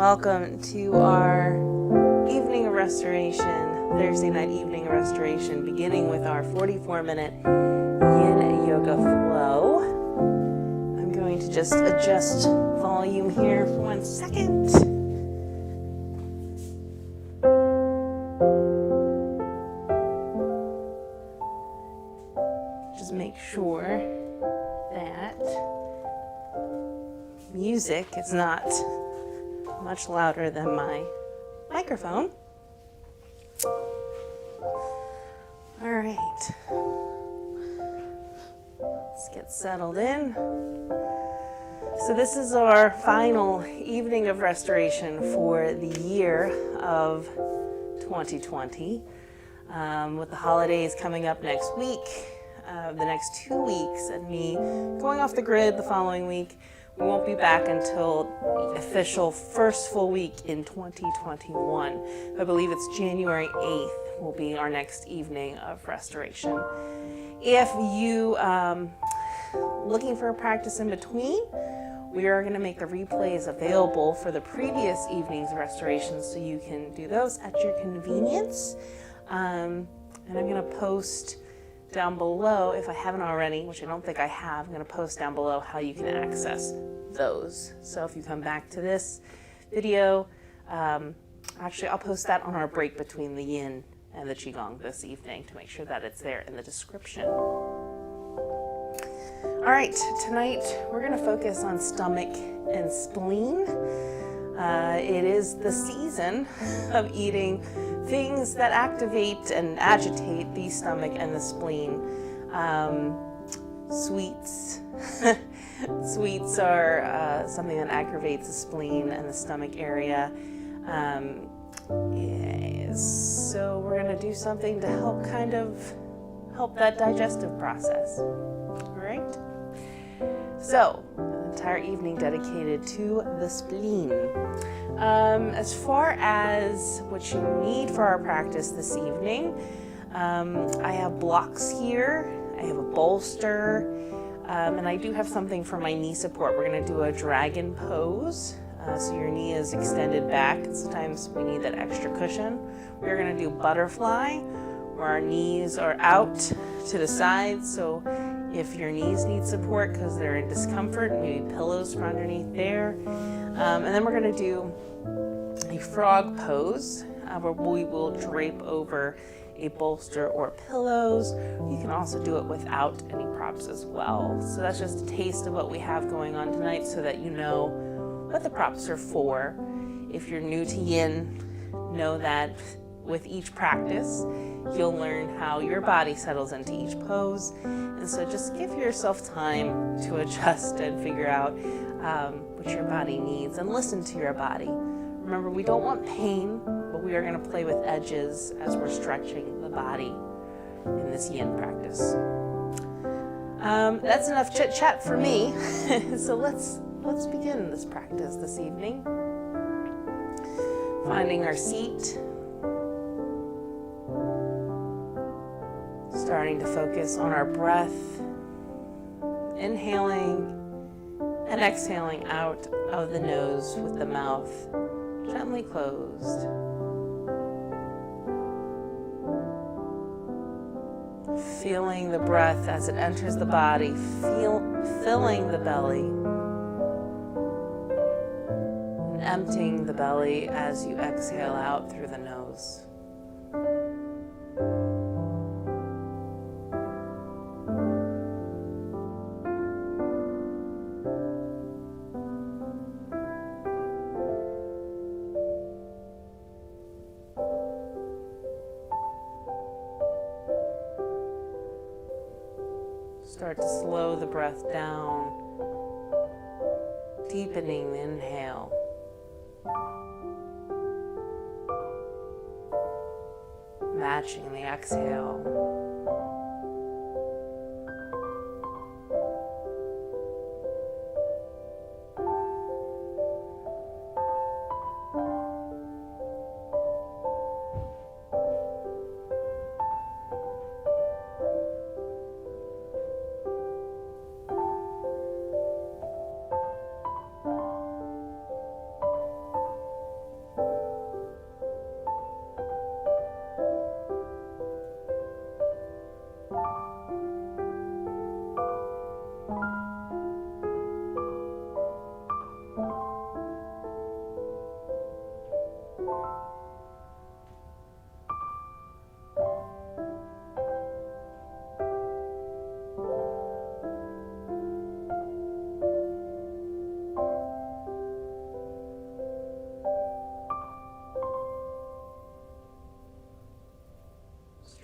Welcome to our evening of restoration, Thursday night evening of restoration, beginning with our 44-minute Yin Yoga flow. I'm going to just adjust volume here for 1 second. Just make sure that music is not much louder than my microphone. All right, let's get settled in. So this is our final evening of restoration for the year of 2020. With the holidays coming up next week, the next 2 weeks, and me going off the grid the following week, we won't be back until the official first full week in 2021. I believe it's January 8th will be our next evening of restoration. If you looking for a practice in between, we are going to make the replays available for the previous evening's restoration so you can do those at your convenience. And I'm going to post down below, if I haven't already, which I don't think I have, I'm going to post down below how you can access those. So if you come back to this video, actually I'll post that on our break between the Yin and the Qigong this evening to make sure that it's there in the description. All right, tonight we're going to focus on stomach and spleen. It is the season of eating things that activate and agitate the stomach and the spleen. Sweets. Sweets are something that aggravates the spleen and the stomach area. So we're going to do something to help help that digestive process. All right? So, an entire evening dedicated to the spleen. As far as what you need for our practice this evening, I have blocks here, I have a bolster, and I do have something for my knee support. We're going to do a dragon pose, so your knee is extended back. Sometimes we need that extra cushion. We're going to do butterfly, where our knees are out to the sides, so if your knees need support because they're in discomfort, maybe pillows for underneath there. And then we're going to do a frog pose where we will drape over a bolster or pillows. You can also do it without any props as well. So that's just a taste of what we have going on tonight so that you know what the props are for. If you're new to Yin, know that with each practice, you'll learn how your body settles into each pose. And so just give yourself time to adjust and figure out what your body needs and listen to your body. Remember, we don't want pain, but we are going to play with edges as we're stretching the body in this Yin practice. That's enough chit chat for me. So let's begin this practice this evening. Finding our seat. Starting to focus on our breath, inhaling and exhaling out of the nose with the mouth gently closed. Feeling the breath as it enters the body, filling the belly, and emptying the belly as you exhale out through the nose. Start to slow the breath down, deepening the inhale. Matching the exhale.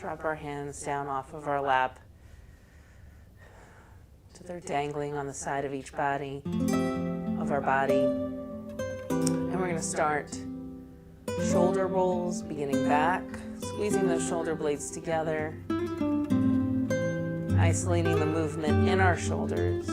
drop our hands down off of our lap so they're dangling on the side of each body, of our body. And we're going to start shoulder rolls, beginning back, squeezing those shoulder blades together, isolating the movement in our shoulders.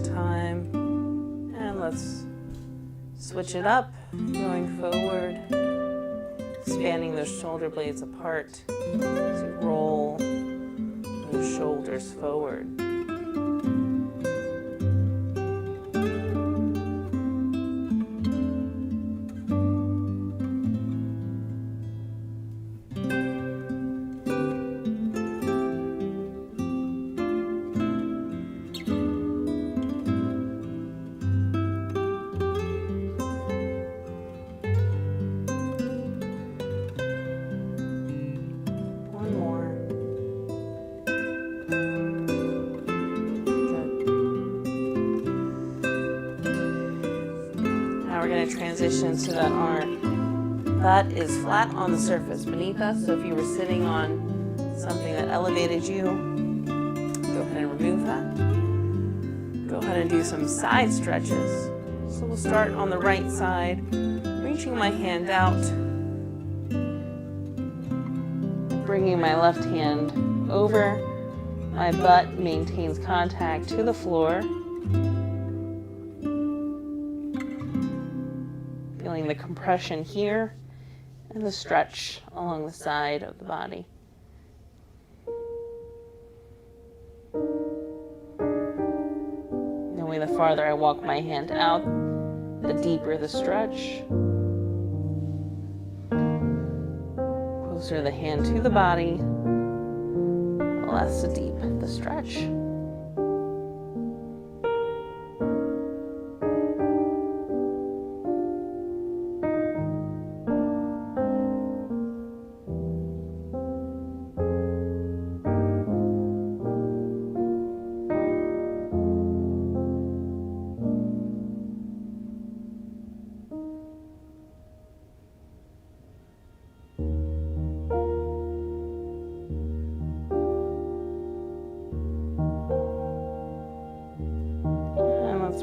Time, and let's switch it up, going forward, expanding those shoulder blades apart as you roll those shoulders forward. Transition so that our butt is flat on the surface beneath us. So if you were sitting on something that elevated you, go ahead and remove that. Go ahead and do some side stretches. So we'll start on the right side, reaching my hand out, bringing my left hand over. My butt maintains contact to the floor. Feeling the compression here and the stretch along the side of the body. Knowing the farther I walk my hand out, the deeper the stretch. Closer the hand to the body, the less deep the stretch.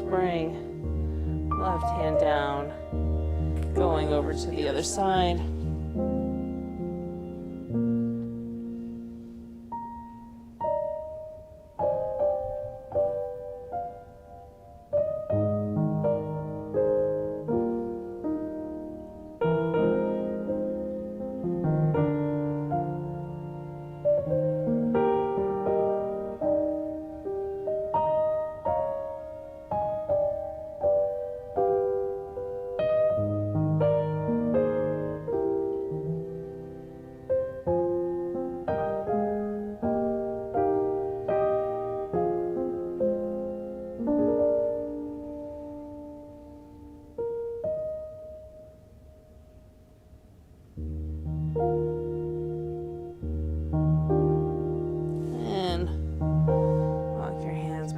Bring left hand down, going over to the other side.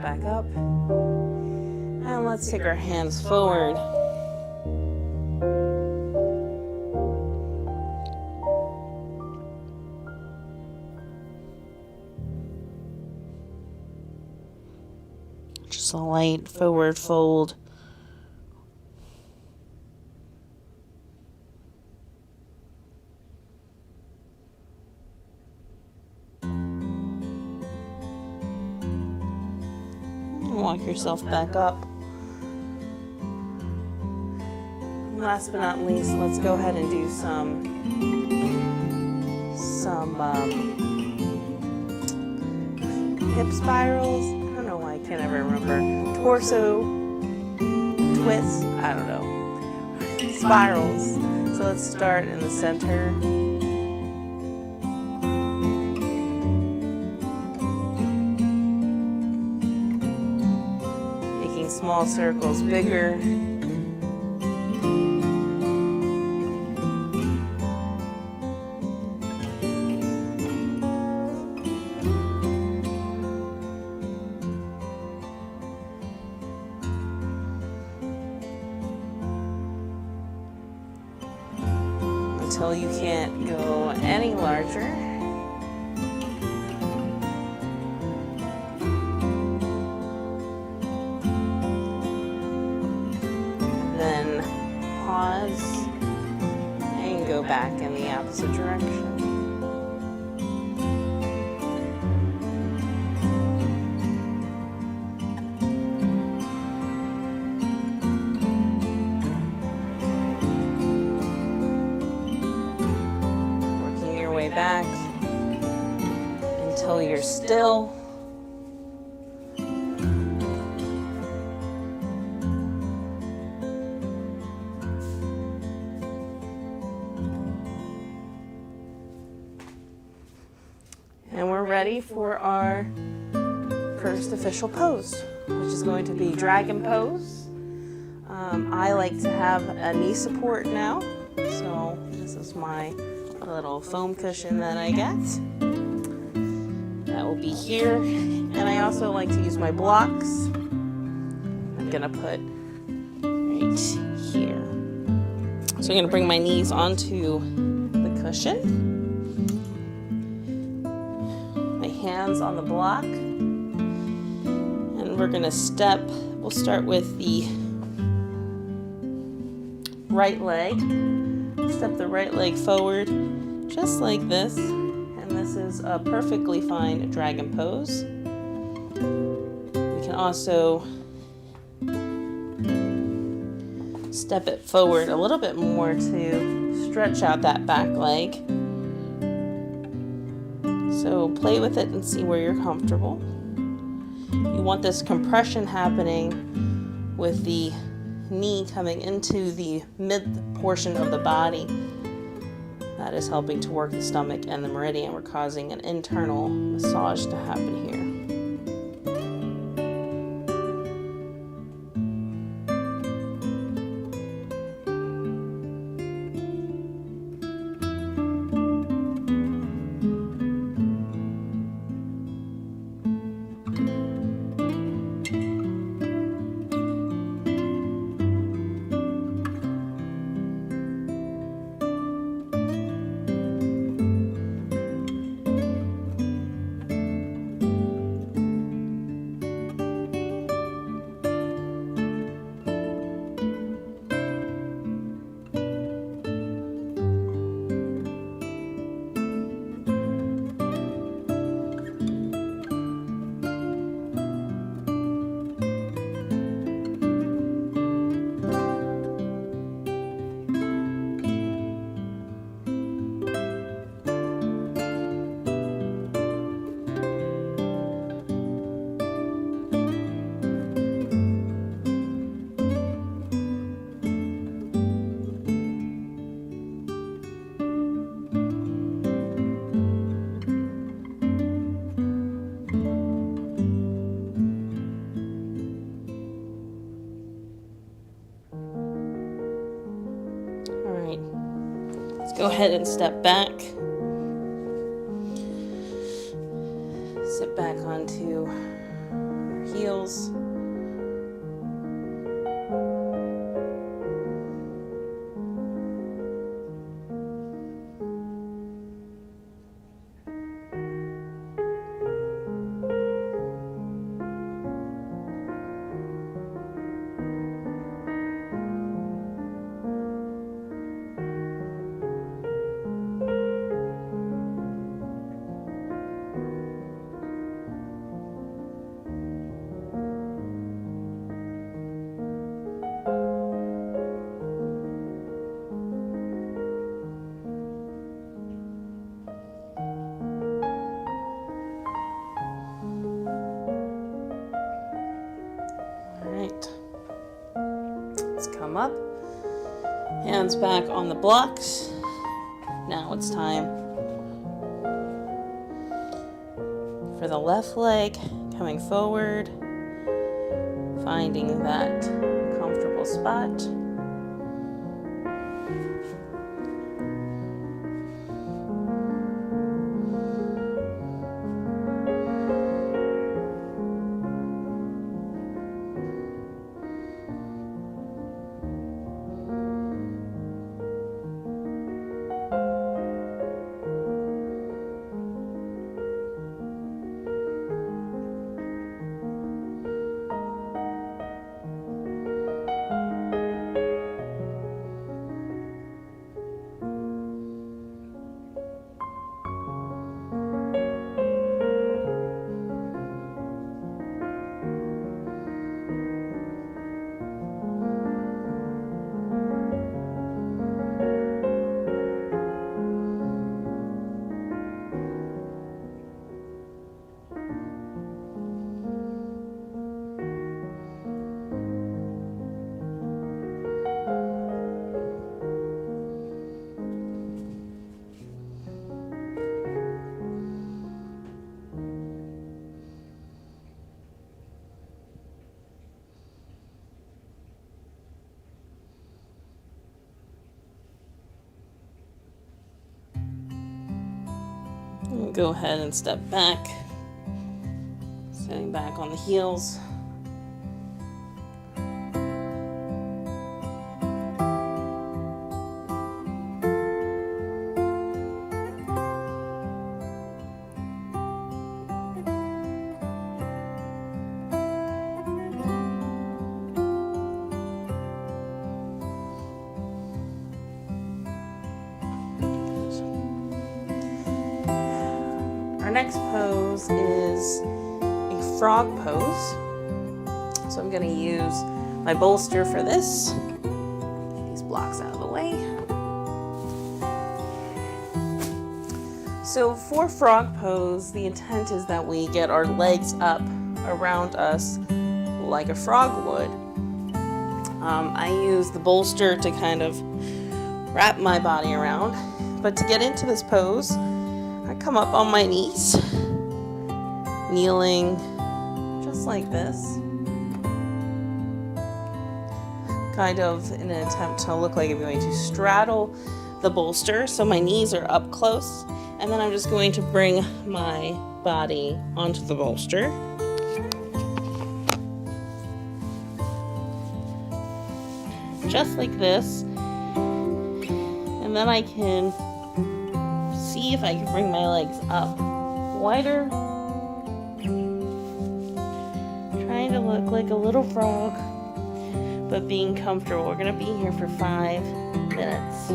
Back up, and let's take our hands forward. Just a light forward fold. Walk yourself back up. Last but not least, let's go ahead and do some some hip spirals. I don't know why I can't ever remember. Torso twists. I don't know. Spirals. So let's start in the center. Making small circles bigger. Until you can't go any larger. Then pause and go back in the opposite direction. Back until you're still. And we're ready for our first official pose, which is going to be dragon pose. I like to have a knee support now, so this is my little foam cushion that I get. That will be here. And I also like to use my blocks. I'm gonna put right here. So I'm gonna bring my knees onto the cushion. My hands on the block. And we're gonna we'll start with the right leg. Step the right leg forward, just like this, and this is a perfectly fine dragon pose. We can also step it forward a little bit more to stretch out that back leg. So play with it and see where you're comfortable. You want this compression happening with the knee coming into the mid portion of the body. That is helping to work the stomach and the meridian. We're causing an internal massage to happen here. Go ahead and step back. Sit back onto your heels. right. Let's come up. Hands back on the blocks. Now it's time for the left leg, coming forward, finding that comfortable spot. Go ahead and step back, sitting back on the heels. Our next pose is a frog pose. So I'm going to use my bolster for this. Get these blocks out of the way. So for frog pose, the intent is that we get our legs up around us like a frog would. I use the bolster to kind of wrap my body around. But to get into this pose, I come up on my knees, kneeling just like this, kind of in an attempt to look like I'm going to straddle the bolster, so my knees are up close, and then I'm just going to bring my body onto the bolster. Just like this, and then I can see if I can bring my legs up wider, trying to look like a little frog, but being comfortable. We're going to be here for 5 minutes.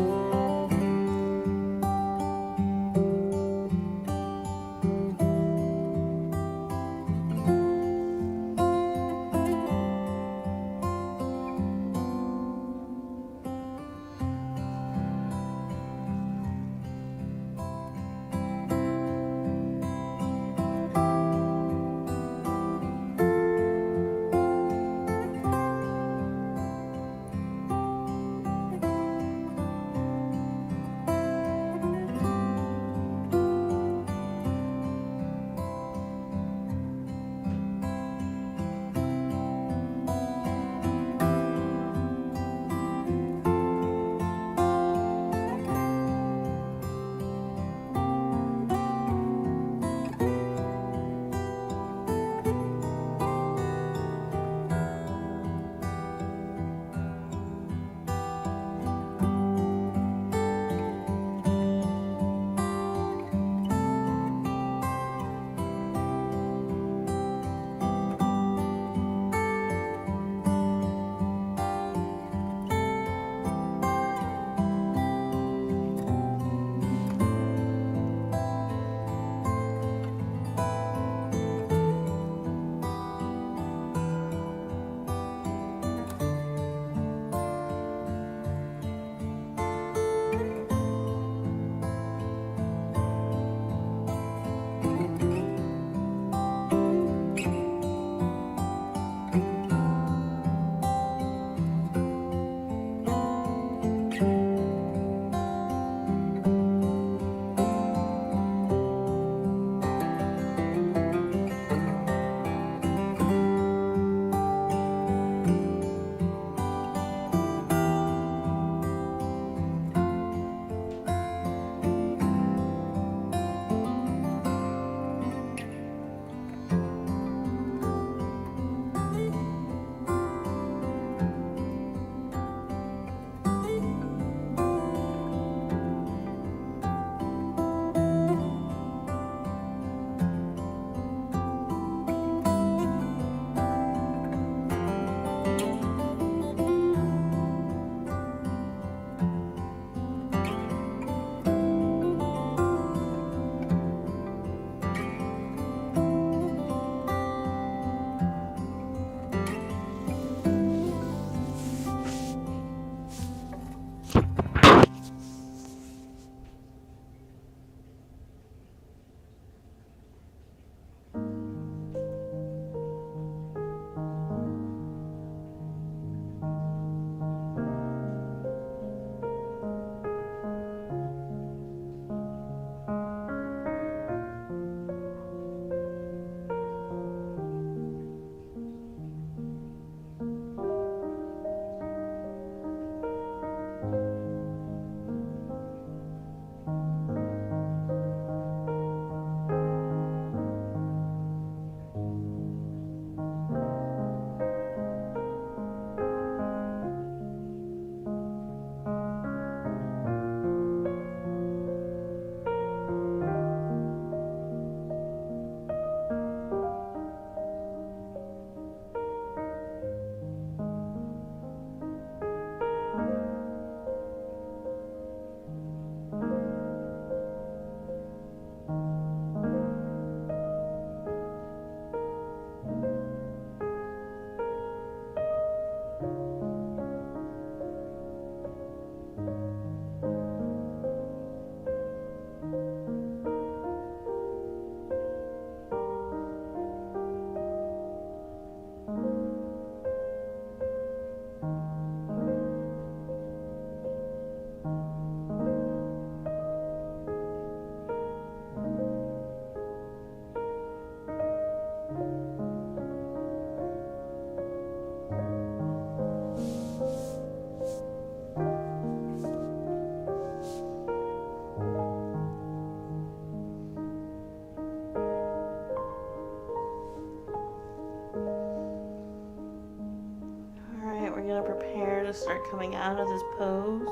going to prepare to start coming out of this pose.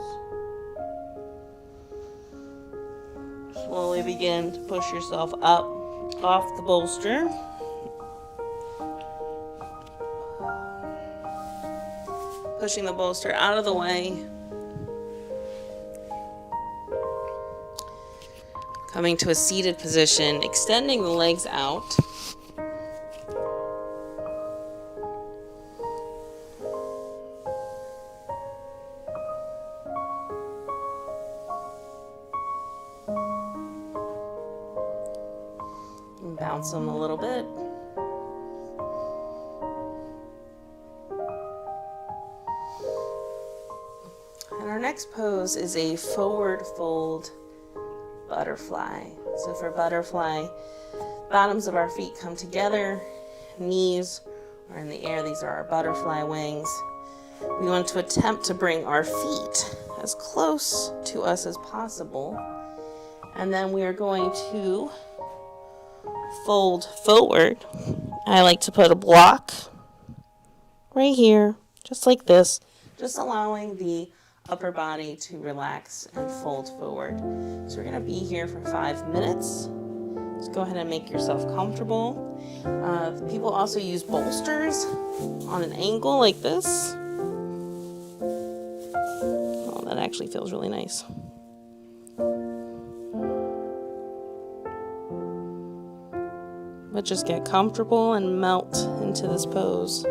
Slowly begin to push yourself up off the bolster. Pushing the bolster out of the way. Coming to a seated position, extending the legs out. And bounce them a little bit. And our next pose is a forward fold butterfly. So for butterfly, bottoms of our feet come together, knees are in the air. These are our butterfly wings. We want to attempt to bring our feet as close to us as possible. And then we are going to fold forward. I like to put a block right here, just like this, just allowing the upper body to relax and fold forward. So we're going to be here for 5 minutes. Just go ahead and make yourself comfortable. People also use bolsters on an angle like this. Oh, that actually feels really nice. But just get comfortable and melt into this pose.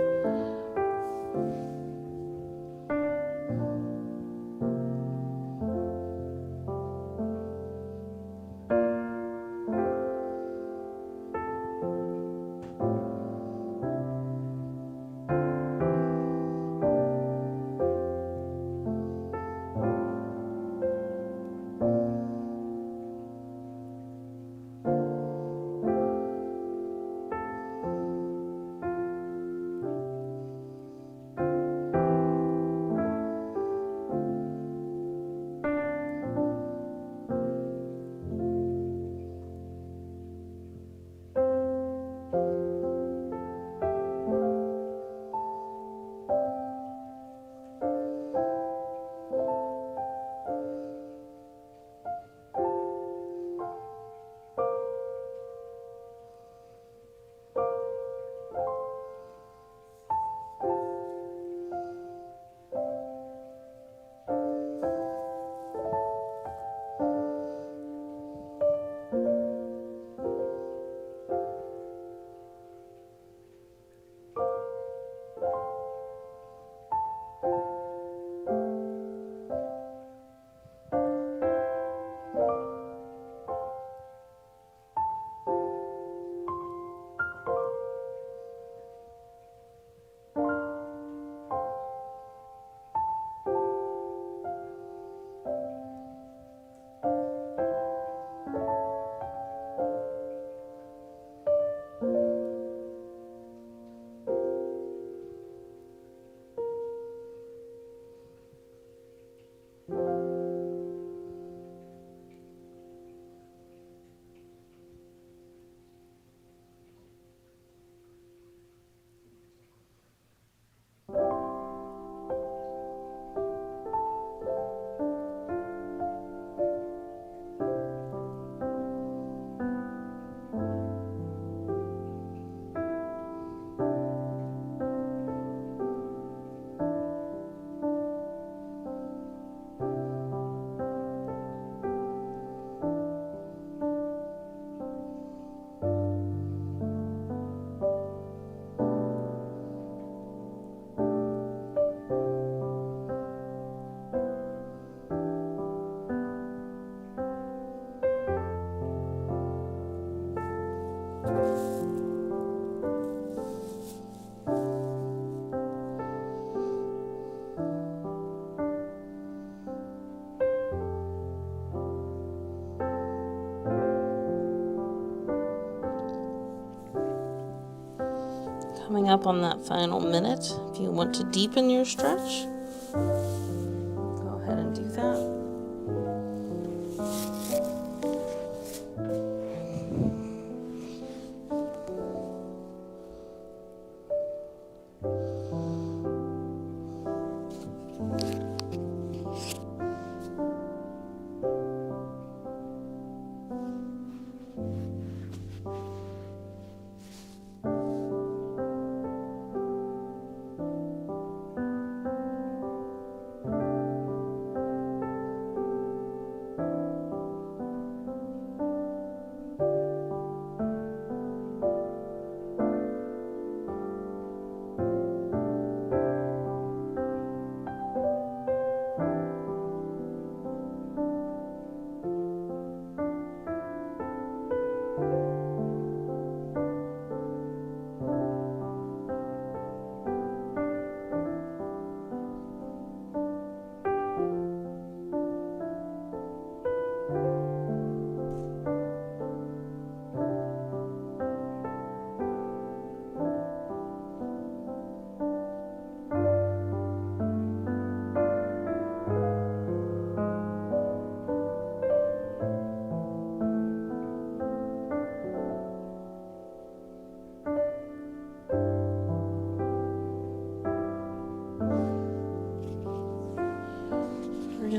Coming up on that final minute, if you want to deepen your stretch, go ahead and do that.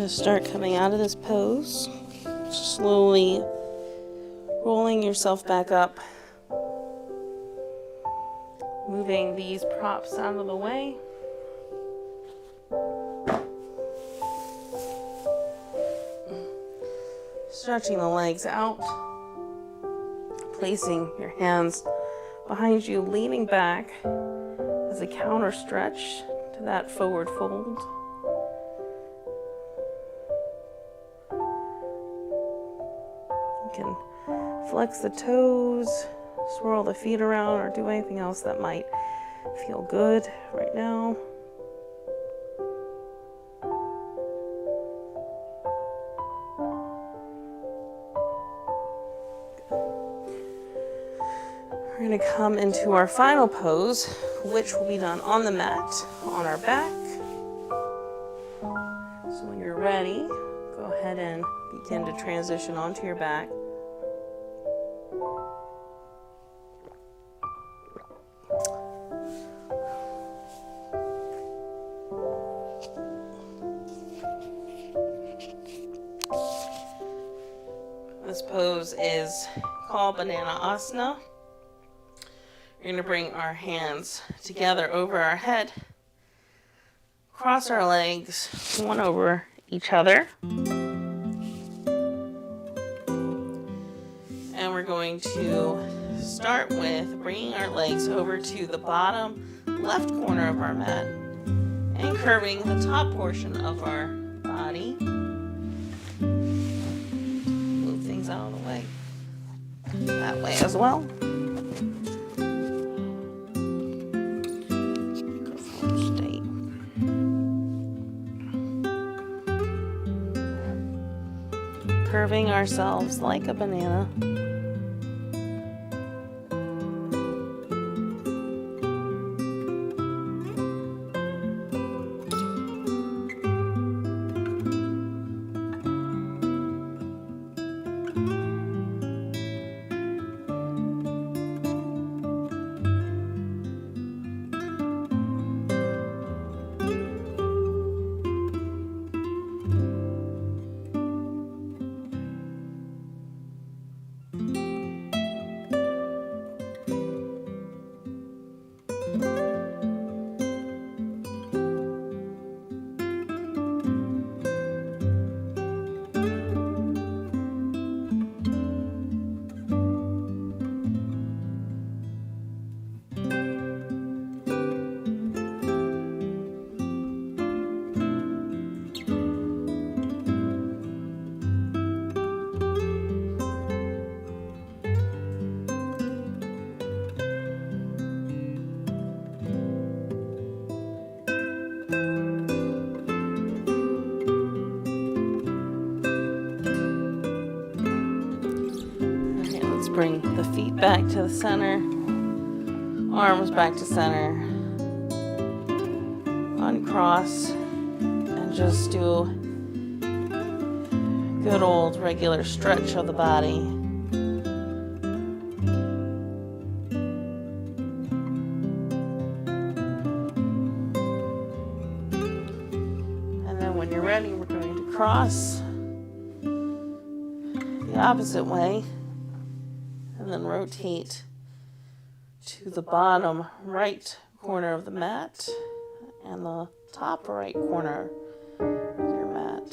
to start coming out of this pose, slowly rolling yourself back up, moving these props out of the way. Stretching the legs out, placing your hands behind you, leaning back as a counter stretch to that forward fold. You can flex the toes, swirl the feet around, or do anything else that might feel good right now. We're going to come into our final pose, which will be done on the mat, on our back. So when you're ready, go ahead and begin to transition onto your back. This pose is called Banana Asana. We're going to bring our hands together over our head, cross our legs, one over each other. And we're going to start with bringing our legs over to the bottom left corner of our mat and curving the top portion of our body. Move things out of the way. That way as well. Curving ourselves like a banana. Bring the feet back to the center, arms back to center, uncross, and just do good old regular stretch of the body. And then when you're ready, we're going to cross the opposite way. And then rotate to the bottom right corner of the mat and the top right corner of your mat.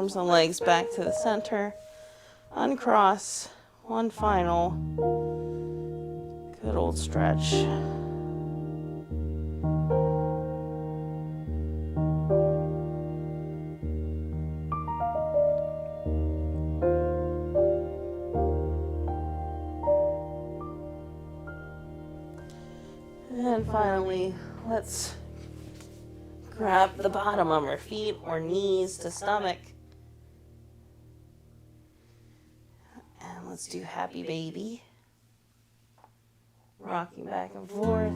arms and legs back to the center. Uncross. One final good old stretch. And finally, let's grab the bottom of our feet or knees to stomach. And let's do happy baby. Rocking back and forth.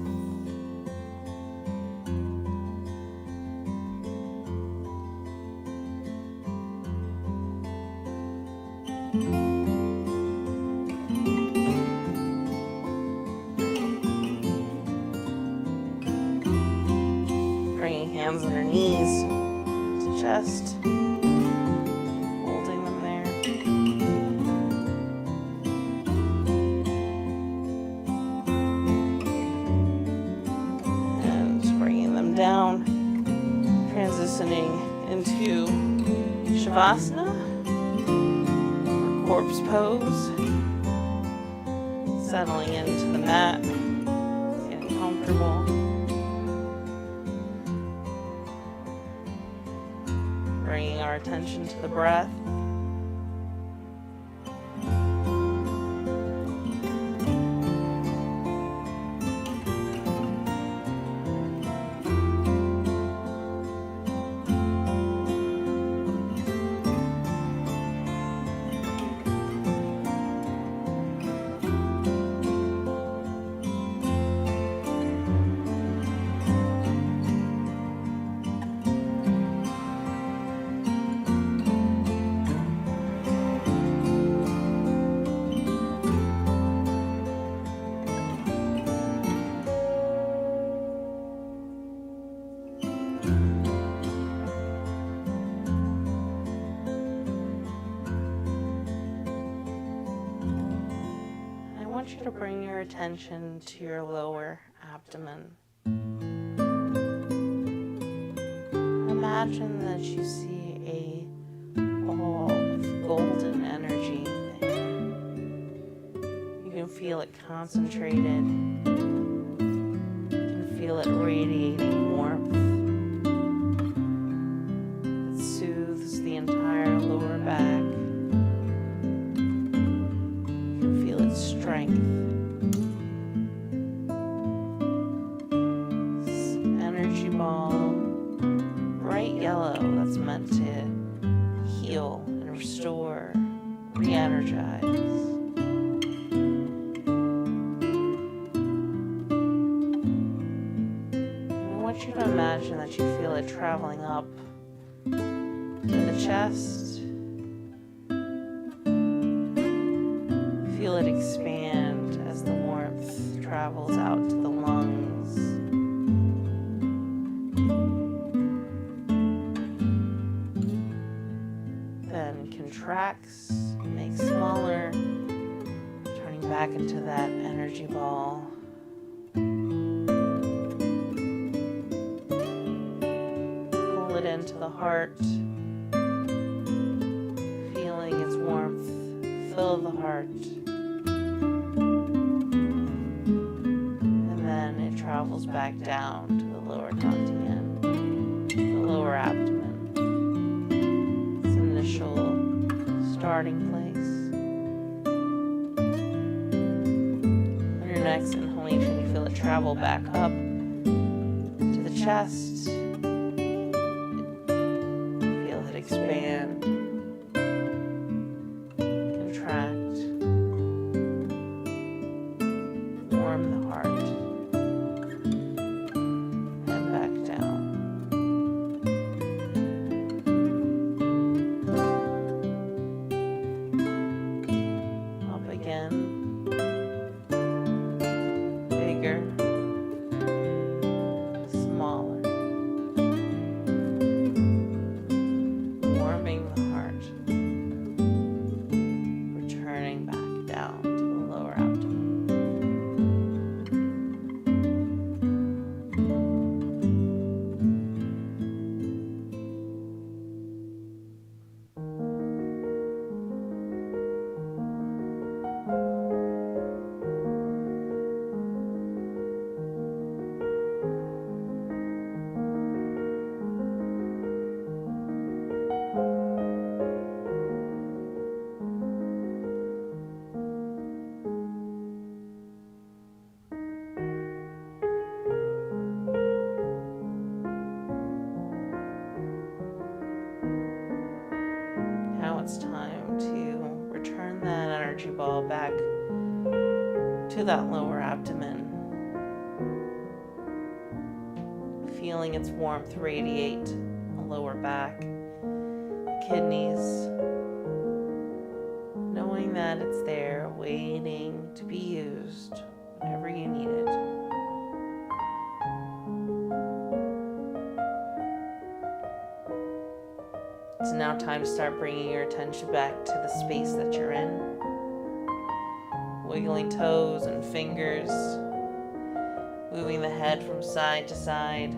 Bringing hands on our knees to chest. Holding them there. And bringing them down. Transitioning into Shavasana, or corpse pose. Settling into the mat. Getting comfortable. Bringing our attention to the breath. I want you to bring your attention to your lower abdomen. Imagine that you see a ball of golden energy there. You can feel it concentrated. You can feel it radiating warmth. It soothes the entire lower back. Strength. This energy ball, bright yellow, that's meant to heal and restore, re-energize. And I want you to imagine that you feel it traveling up to the chest. Feel it expand as the warmth travels out to the lungs. Then contracts, makes smaller, turning back into that energy ball. Pull it into the heart, feeling its warmth fill the heart. Travels back down to the lower dantian, the lower abdomen. Its initial starting place. On your next inhalation, you feel it travel back up to the chest. Feel it expand, contract, warm the heart. Warming the heart. ball back to that lower abdomen. Feeling its warmth radiate the lower back, the kidneys, knowing that it's there waiting to be used whenever you need it. It's now time to start bringing your attention back to the space that you're in. Wiggling toes and fingers, moving the head from side to side.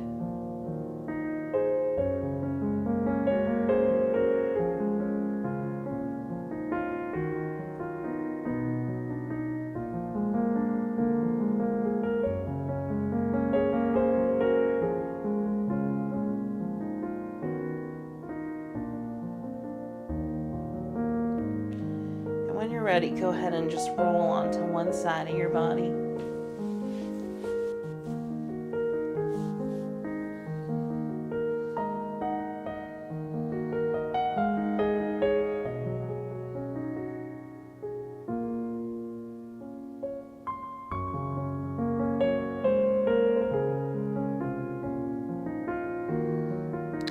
When you're ready, go ahead and just roll onto one side of your body.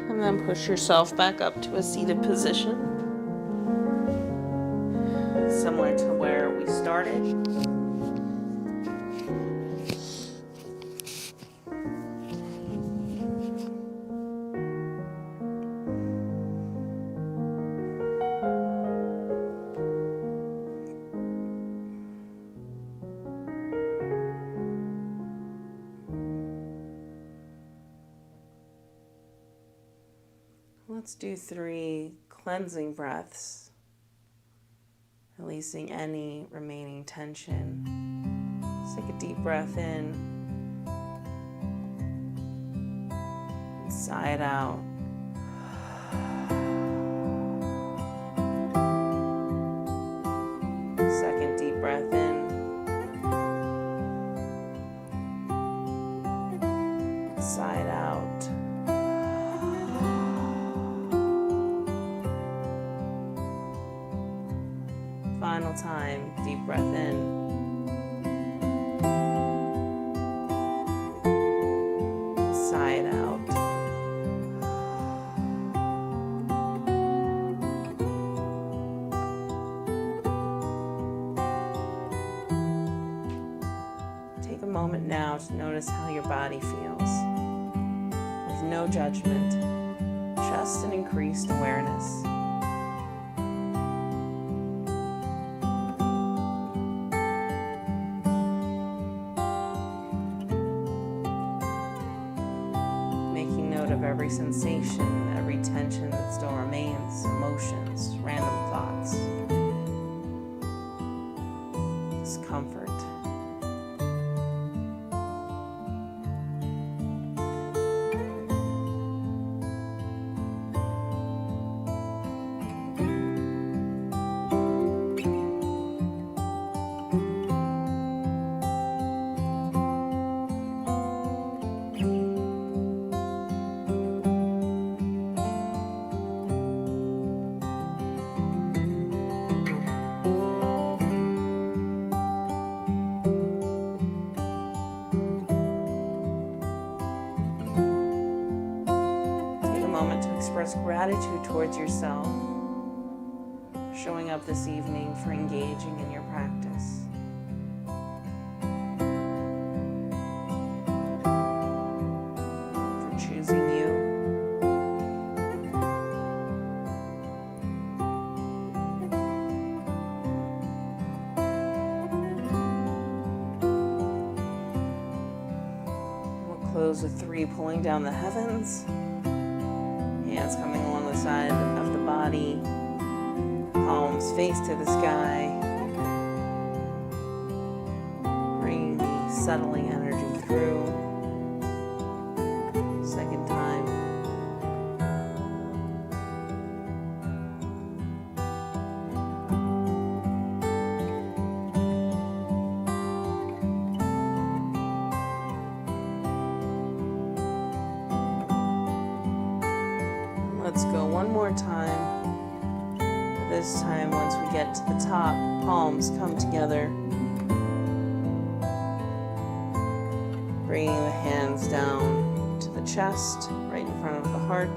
And then push yourself back up to a seated position, similar to where we started. Let's do 3 cleansing breaths, releasing any remaining tension. Just take a deep breath in and sigh it out. Second deep breath in. Sigh it out. Final time, deep breath in. Sigh it out. Take a moment now to notice how your body feels. There's no judgment, just an increased awareness. Of every sensation, every tension that still remains, emotions, random thoughts, discomfort. Express gratitude towards yourself for showing up this evening, for engaging in your practice. For choosing you. We'll close with 3, pulling down the heavens. Hands coming along the side of the body, palms face to the sky, bringing the settling energy through. Second time. Let's go one more time with This time, once we get to the top, palms come together. Bringing the hands down to the chest, right in front of the heart.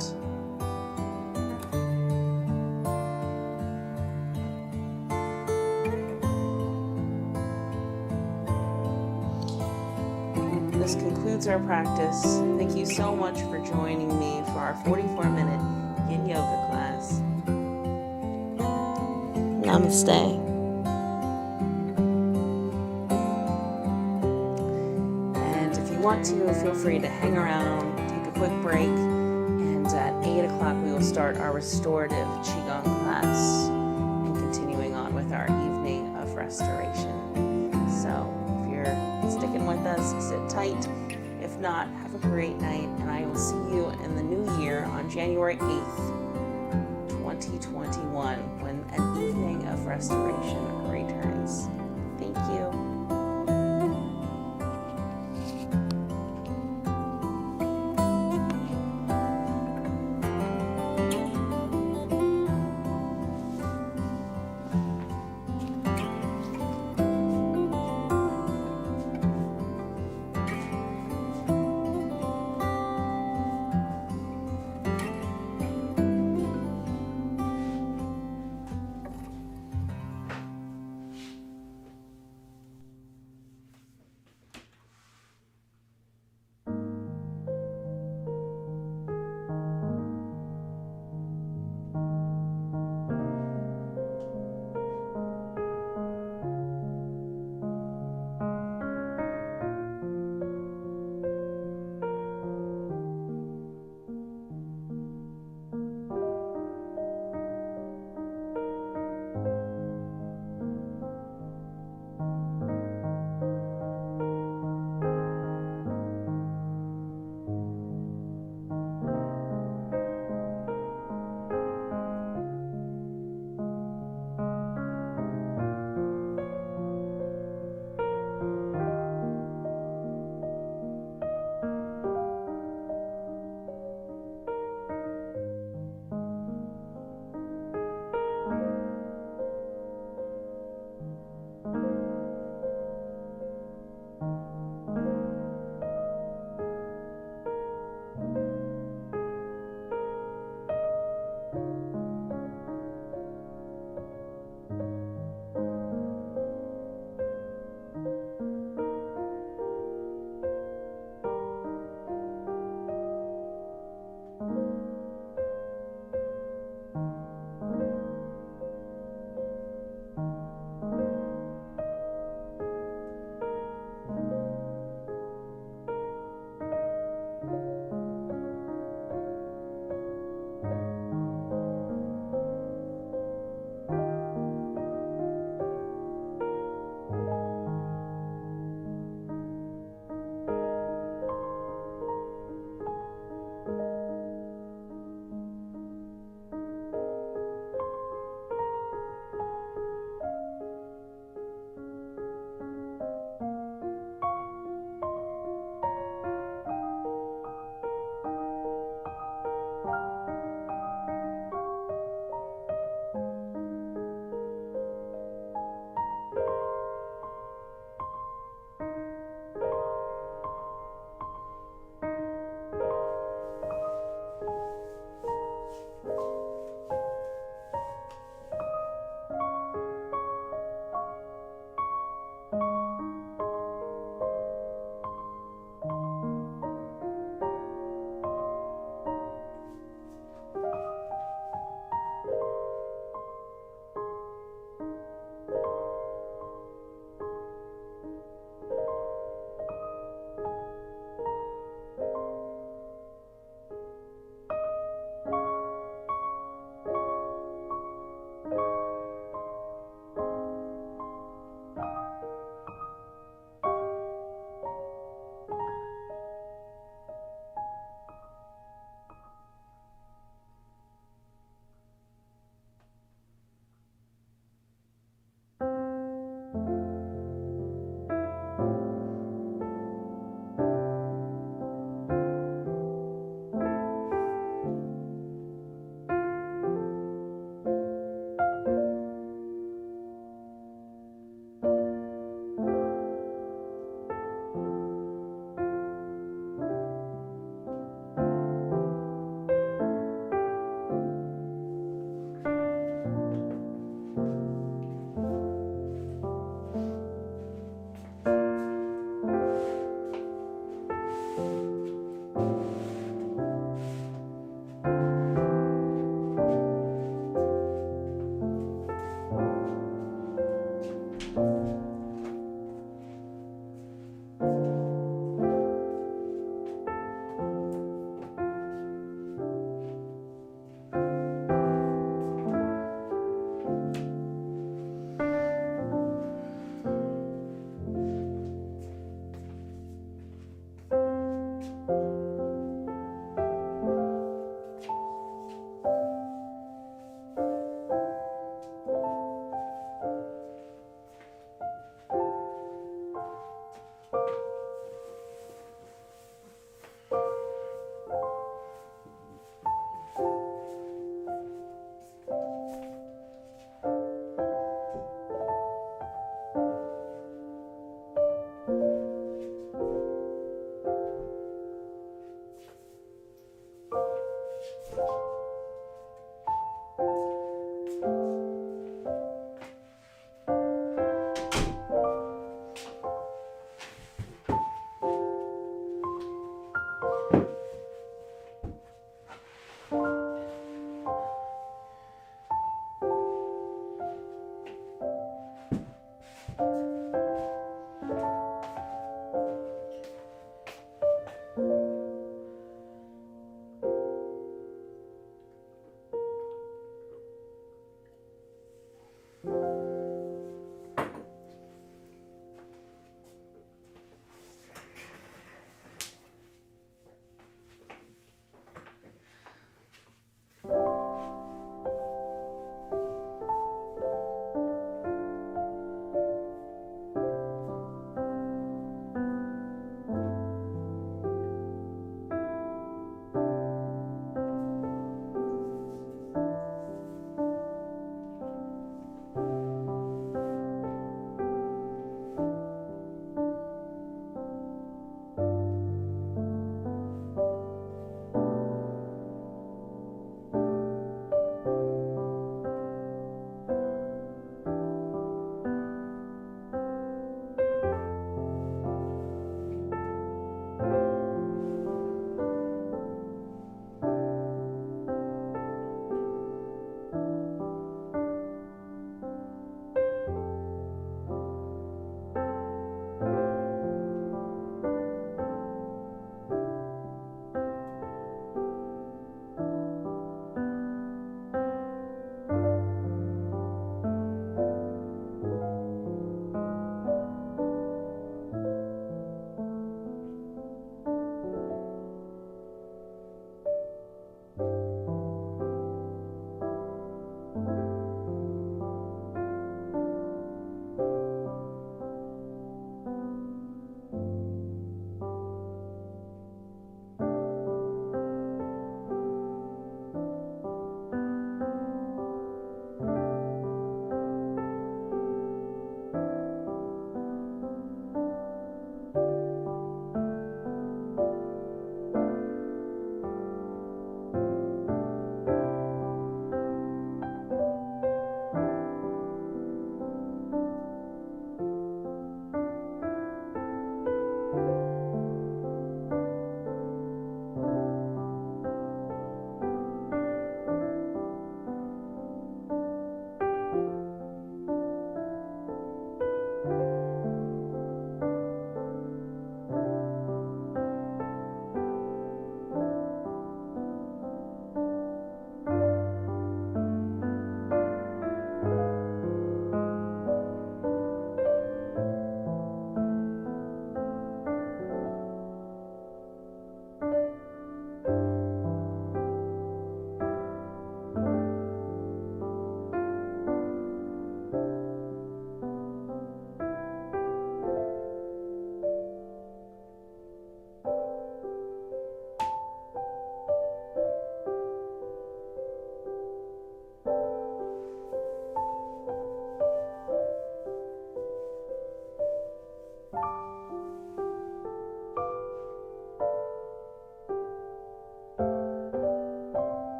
This concludes our practice. Thank you so much for joining me for our 44-minute Yin Yoga class. Namaste. And if you want to, feel free to hang around, take a quick break, and at 8 o'clock we will start our Restorative Qigong class and continuing on with our evening of restoration. So if you're sticking with us, sit tight. If not, have a great night, and I will see you in the new year on January 8th, 2021, when an evening of restoration returns. Thank you.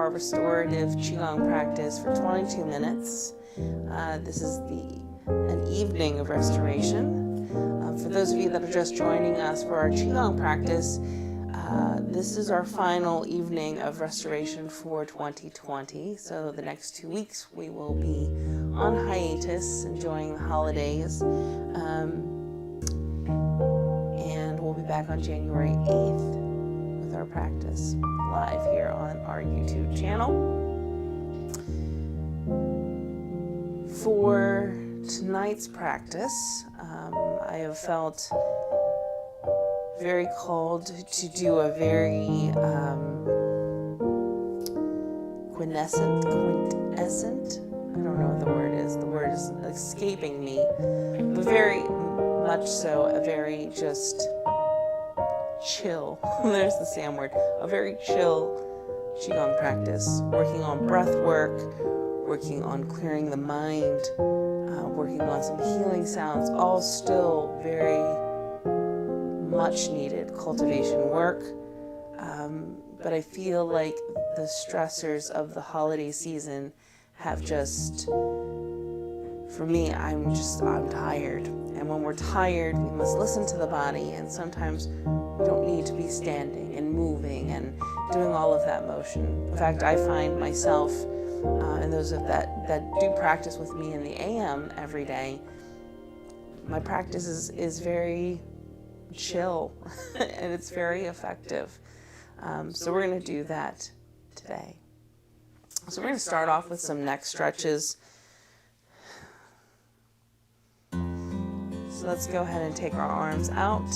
our Restorative Qigong practice for 22 minutes. This is an evening of restoration. For those of you that are just joining us for our Qigong practice, this is our final evening of restoration for 2020. So the next 2 weeks we will be on hiatus, enjoying the holidays. And we'll be back on January 8th with our practice live here on our YouTube channel. For tonight's practice, I have felt very called to do a very quintessent, I don't know what the word is escaping me, but very much so a very just chill, there's the Sam word, a very chill Qigong practice, working on breath work, working on clearing the mind, working on some healing sounds, all still very much needed cultivation work. But I feel like the stressors of the holiday season have just, for me, I'm tired. And when we're tired, we must listen to the body, and sometimes we don't need to be standing and moving and doing all of that motion. In fact, I find myself, and those that do practice with me in the AM every day, my practice is very chill and it's very effective. So we're going to do that today. So we're going to start off with some neck stretches. So let's go ahead and take our arms out,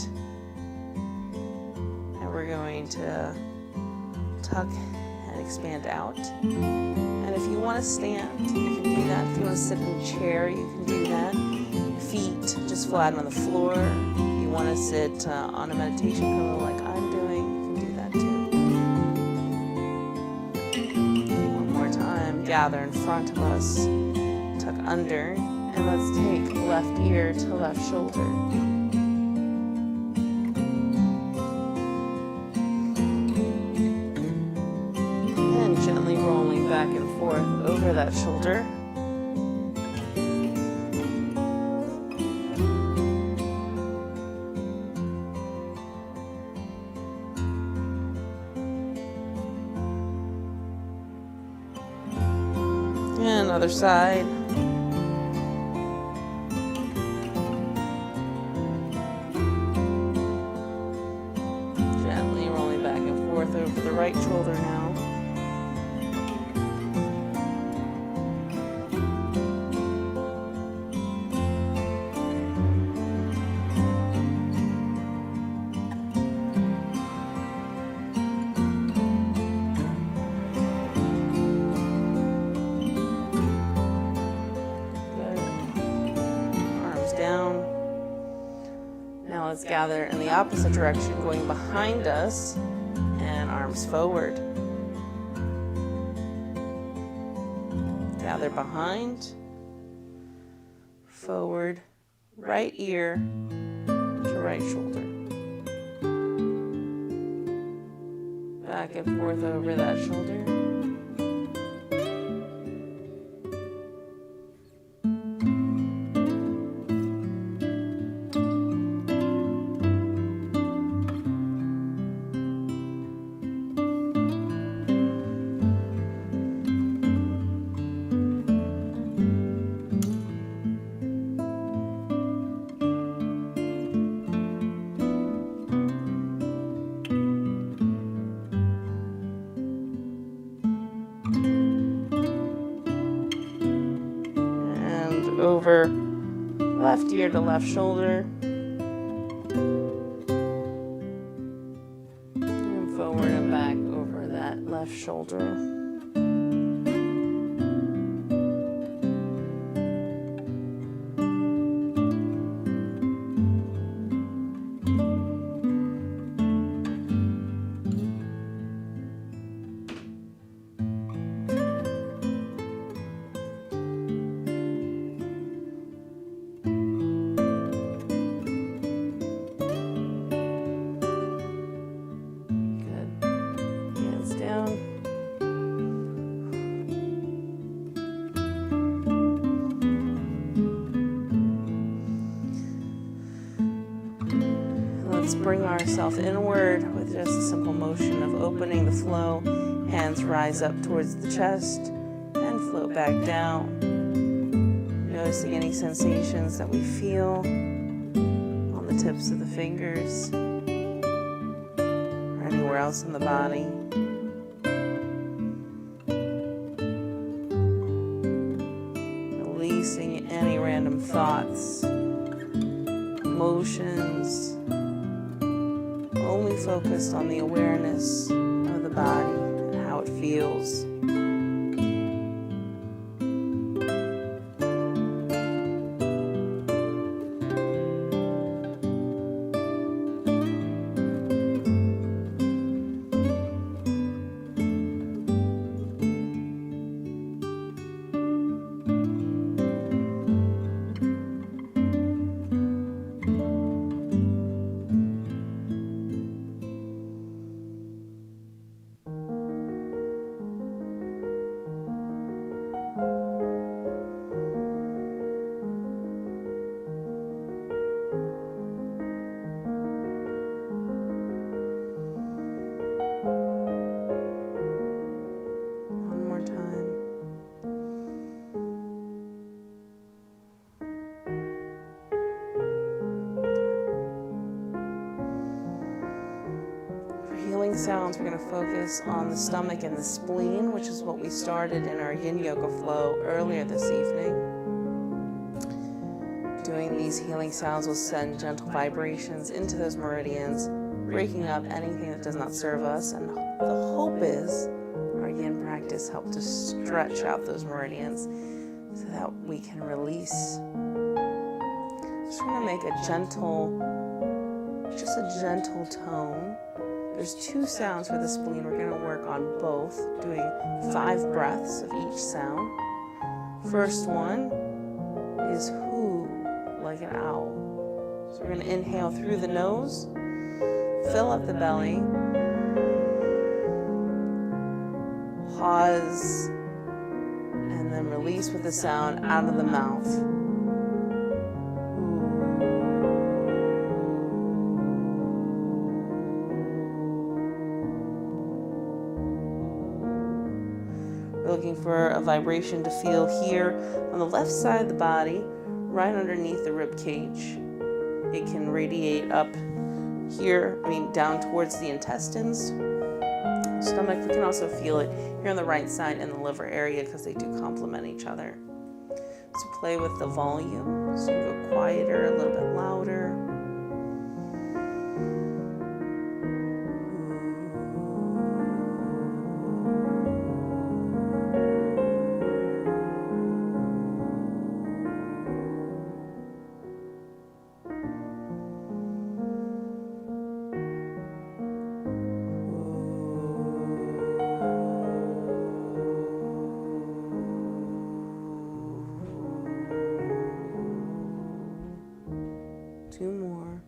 and we're going to tuck and expand out. And if you want to stand, you can do that. If you want to sit in a chair, you can do that. Feet just flat on the floor. If you want to sit on a meditation pillow like I'm doing, you can do that too. One more time, gather in front of us, tuck under, and let's take left ear to left shoulder. And gently rolling back and forth over that shoulder. And other side. Gently rolling back and forth over the right shoulder now. Let's gather in the opposite direction, going behind us, and arms forward. Gather behind, forward, right ear to right shoulder. Back and forth over that shoulder. Over left ear to left shoulder, and forward and back over that left shoulder. bring ourselves inward with just a simple motion of opening the flow. Hands rise up towards the chest and float back down. Noticing any sensations that we feel on the tips of the fingers or anywhere else in the body. Releasing any random thoughts, emotions, only focused on the awareness of the body and how it feels. Sounds, we're going to focus on the stomach and the spleen, which is what we started in our Yin Yoga flow earlier this evening. Doing these healing sounds will send gentle vibrations into those meridians, breaking up anything that does not serve us, and the hope is our Yin practice helps to stretch out those meridians so that we can release. Just going to make a gentle tone. There's 2 sounds for the spleen. We're going to work on both, doing 5 breaths of each sound. First one is whoo, like an owl. So we're going to inhale through the nose, fill up the belly, pause, and then release with the sound out of the mouth. Looking for a vibration to feel here on the left side of the body, right underneath the rib cage. It can radiate up here, down towards the intestines, stomach. We can also feel it here on the right side in the liver area because they do complement each other. So play with the volume. So you go quieter, a little bit louder. Two more.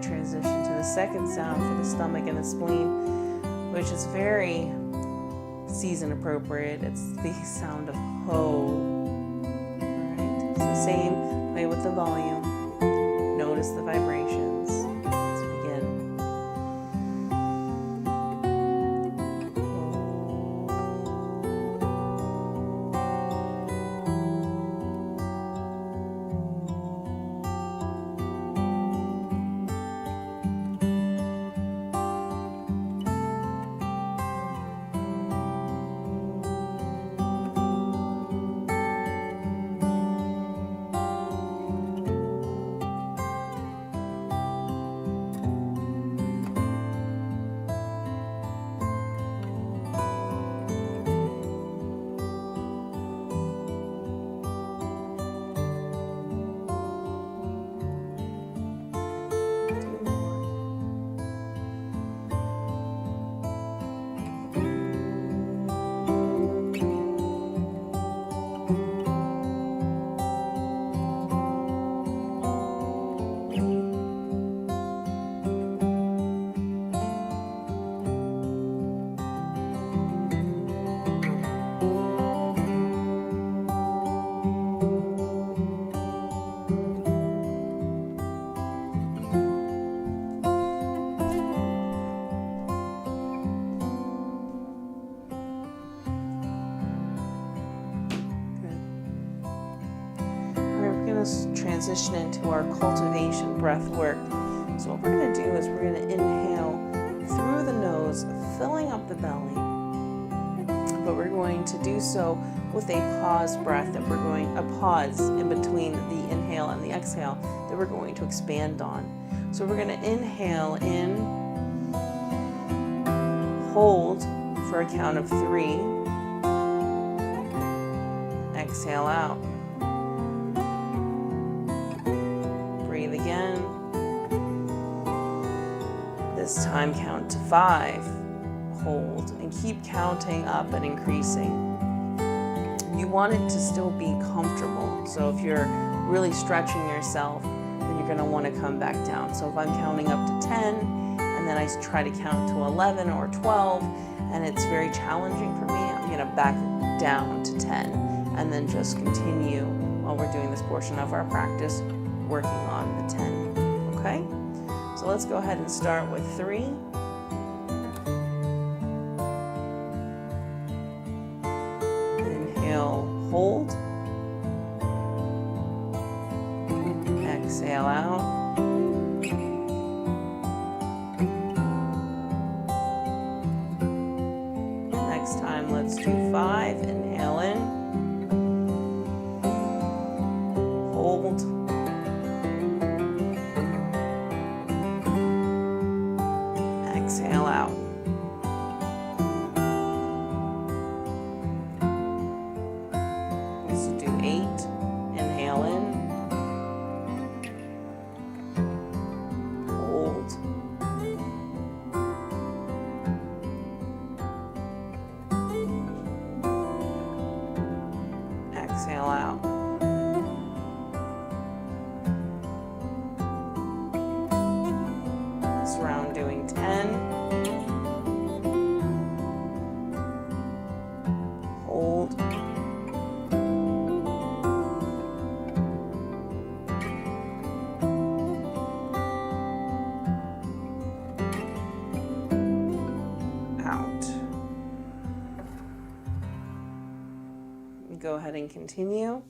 Transition to the second sound for the stomach and the spleen, which is very season appropriate. It's the sound of ho. Alright, so same, play with the volume, notice the vibrations. Let's begin. going to transition into our cultivation breath work. So what we're going to do is we're going to inhale through the nose, filling up the belly. But we're going to do so with a pause breath a pause in between the inhale and the exhale that we're going to expand on. So we're going to inhale in, hold for a count of 3, exhale out. Breathe again. This time count to 5, hold, and keep counting up and increasing. You want it to still be comfortable. So if you're really stretching yourself, then you're going to want to come back down. So if I'm counting up to 10, and then I try to count to 11 or 12, and it's very challenging for me, I'm going to back down to 10, and then just continue while we're doing this portion of our practice, working on the 10. Okay? So let's go ahead and start with 3. Hold, exhale out, next time let's do 5, inhale in, hold, exhale out. Exhale out. This round doing 10. Hold. Out. Go ahead and continue,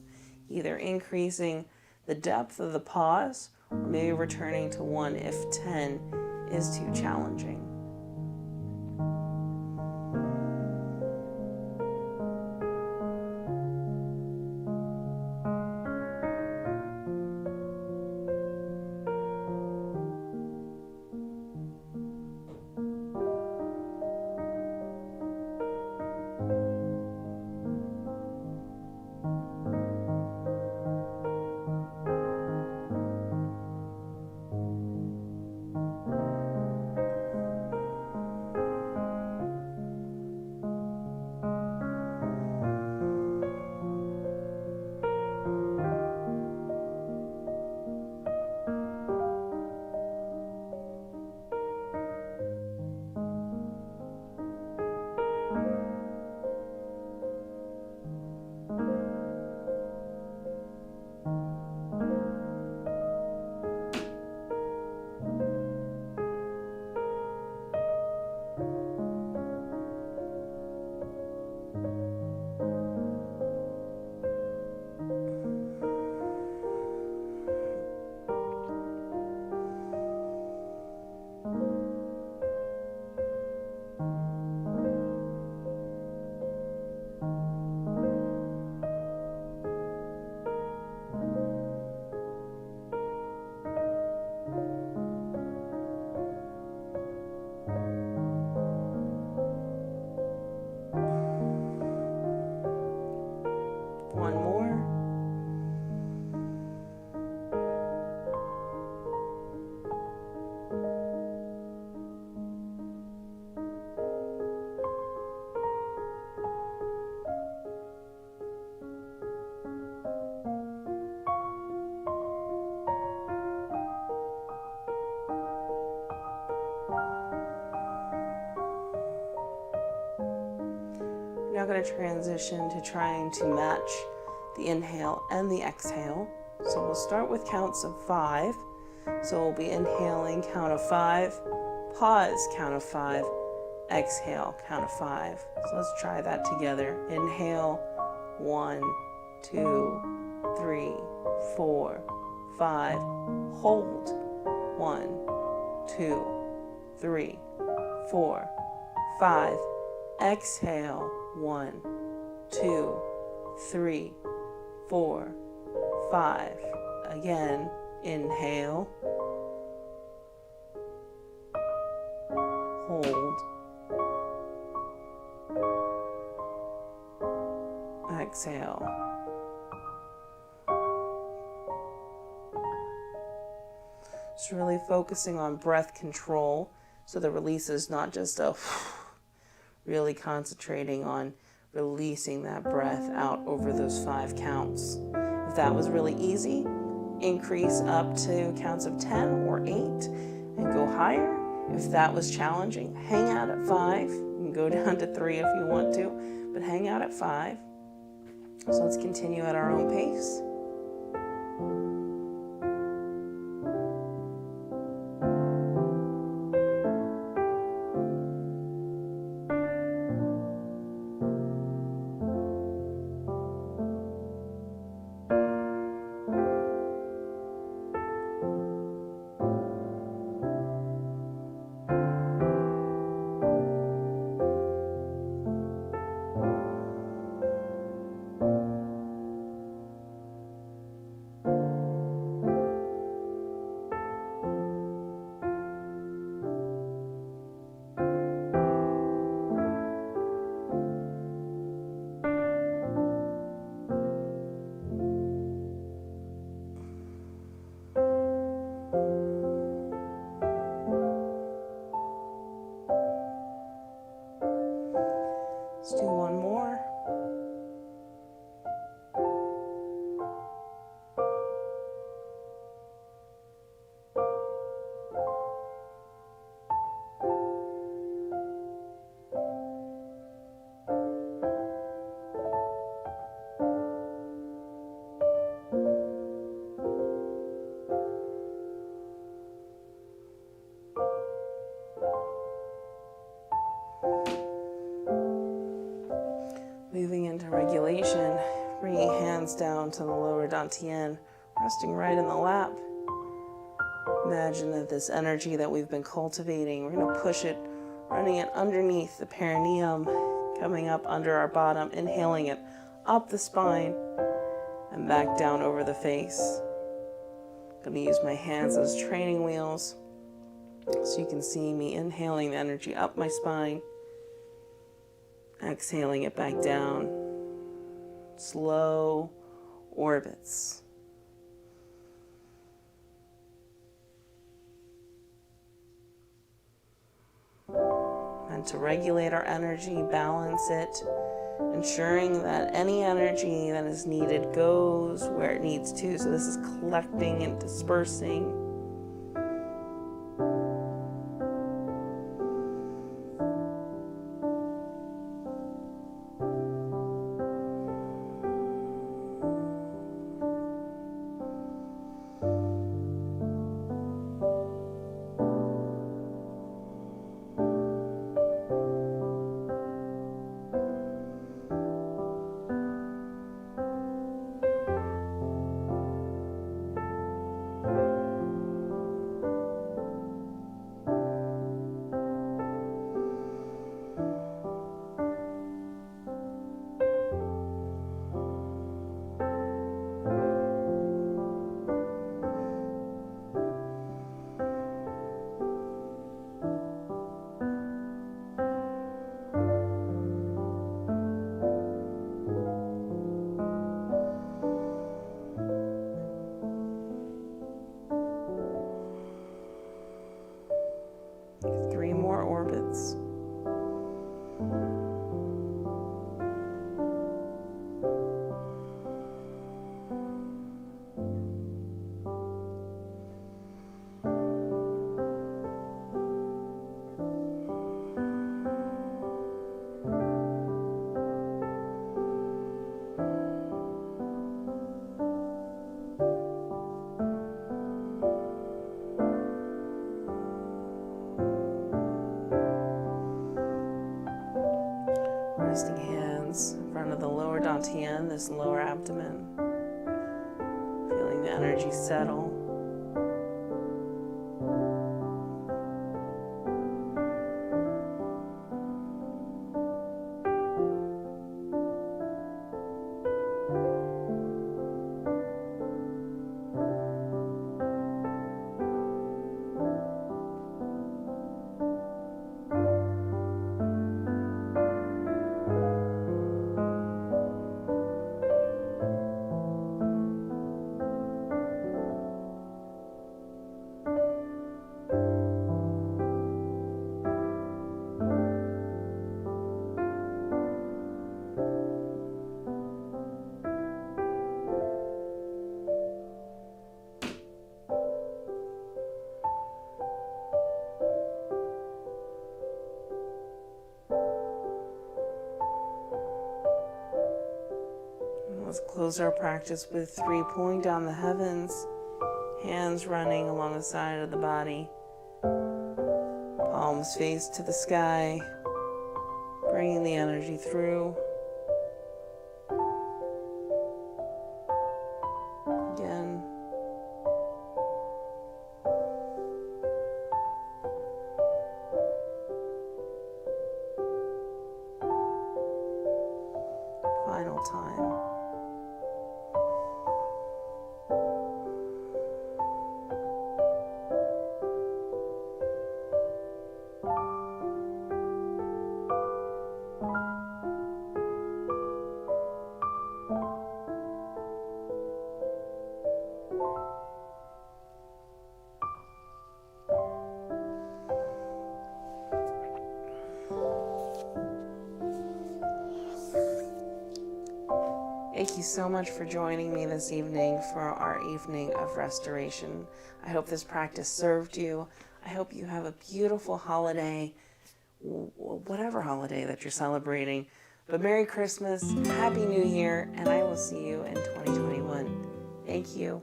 either increasing the depth of the pause or maybe returning to 1 if 10 is too challenging. One more. Now going to transition to trying to match the inhale and the exhale. So we'll start with counts of 5. So we'll be inhaling, count of 5, pause, count of 5, exhale, count of 5. So let's try that together. Inhale, 1, 2, 3, 4, 5. Hold. 1, 2, 3, 4, 5. Exhale. 1, 2, 3, 4, 5. Again, inhale. Hold. Exhale. Just really focusing on breath control so the release is not just a really concentrating on releasing that breath out over those 5 counts. If that was really easy, increase up to counts of 10 or 8 and go higher. If that was challenging, hang out at 5. You can go down to 3 if you want to, but hang out at 5. So let's continue at our own pace. Let's do one more. Moving into regulation, bringing hands down to the lower dantian, resting right in the lap. Imagine that this energy that we've been cultivating, we're going to push it, running it underneath the perineum, coming up under our bottom, inhaling it up the spine and back down over the face. I'm going to use my hands as training wheels so you can see me inhaling the energy up my spine. Exhaling it back down. Slow orbits. And to regulate our energy, balance it, ensuring that any energy that is needed goes where it needs to. So this is collecting and dispersing. Orbits. Resting hands in front of the lower dantian, this lower abdomen. energy settle. Let's close our practice with 3, pulling down the heavens, hands running along the side of the body, palms face to the sky, bringing the energy through. Again. Final time. Thank you so much for joining me this evening for our evening of restoration. I hope this practice served you. I hope you have a beautiful holiday, whatever holiday that you're celebrating. But Merry Christmas, Happy New Year, and I will see you in 2021. Thank you.